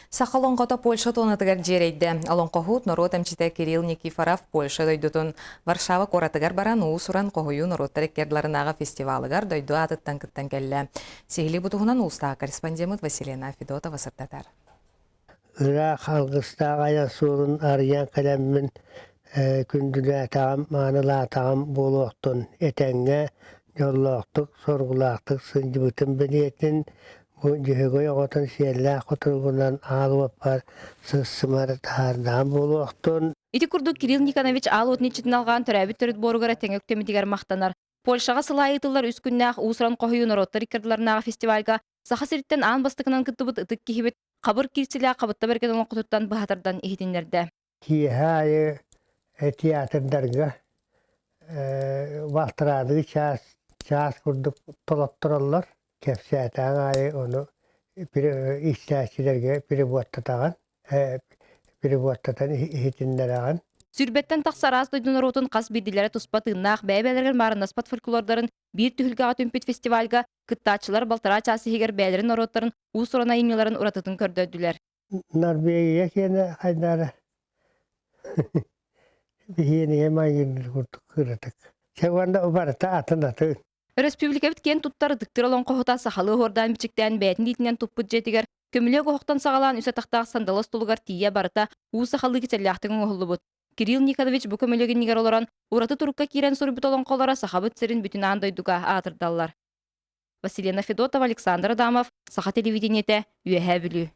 Сахалонғота Польша тонатыгар жерейді. Алонқохут народ әмчіте Кирилл Никифоров Польша дойдутун Варшава коратыгар баран уусуран қохую народтар еккердларынаға фестивалыгар дойду атыттан кыттан келі. Сихили бутуғынан ұлыстағы корреспондент Василина Федотова сыртатар. Ыра халгыстағы аясуырын арыян кәлеммін күнділі атағам, манылы атағам болуқтын. Етәңе жоллақтық, сорғылақтық, сынжыбытын білетін bu cihgoy oğatan siyerler kuturgundan ağlıp var sısımar tardan buluqtun. Ити курдук Кирилл Никонович ал отничитин алган төрәбит төрөт боругара теңөктөмүдигер мактанар. Польшага сылайытылар үс күннәх уусуран кохую народтар иккердиларнага фестивальга саха сириттен аан бастыкынан кыттыбыт ытык кихибит кабыр кирсиле кабытта берген олон кутуттан бахатардан ихитиннерде. Кихайы театрдарга вахтырады час курдук толоттуралар. Kefseten ayı onu bir işçilerge biri bottatan hitinler ağan. Сүрбеттен тақсараас дойдунар отун қас бидилері туспатыннақ бәйбәлерген марынаспат фольклордарын bir түхілге атымпет фестивальга кыттачылар балтара часы хегер бәйлерін ороттарын уусурана имнеларын уратытын көрдөдүлер. Норвегия кені қайдары бейені емайын кұрдық. Сегуанда ұбарыта атынаты. Республика биткен туттары дыктыр олон қоғыта сахалы хордан бичіктен бәтін дейтінен туппыт жетігер, көмілі қоқтан сағалан үсі тақтақ сандалас толығар тия барыта уысы қалы кетеліяқтың оғылы бұд. Кирилл Никонович бұ көмілігін негер оларан, ураты турукка кирен сұрбыт олон қолара сахабыт сірін бүтін андойдуға атырдалар. Василина Федотова, Александр Адамов, Саха телевидениеті, үйәһә білі.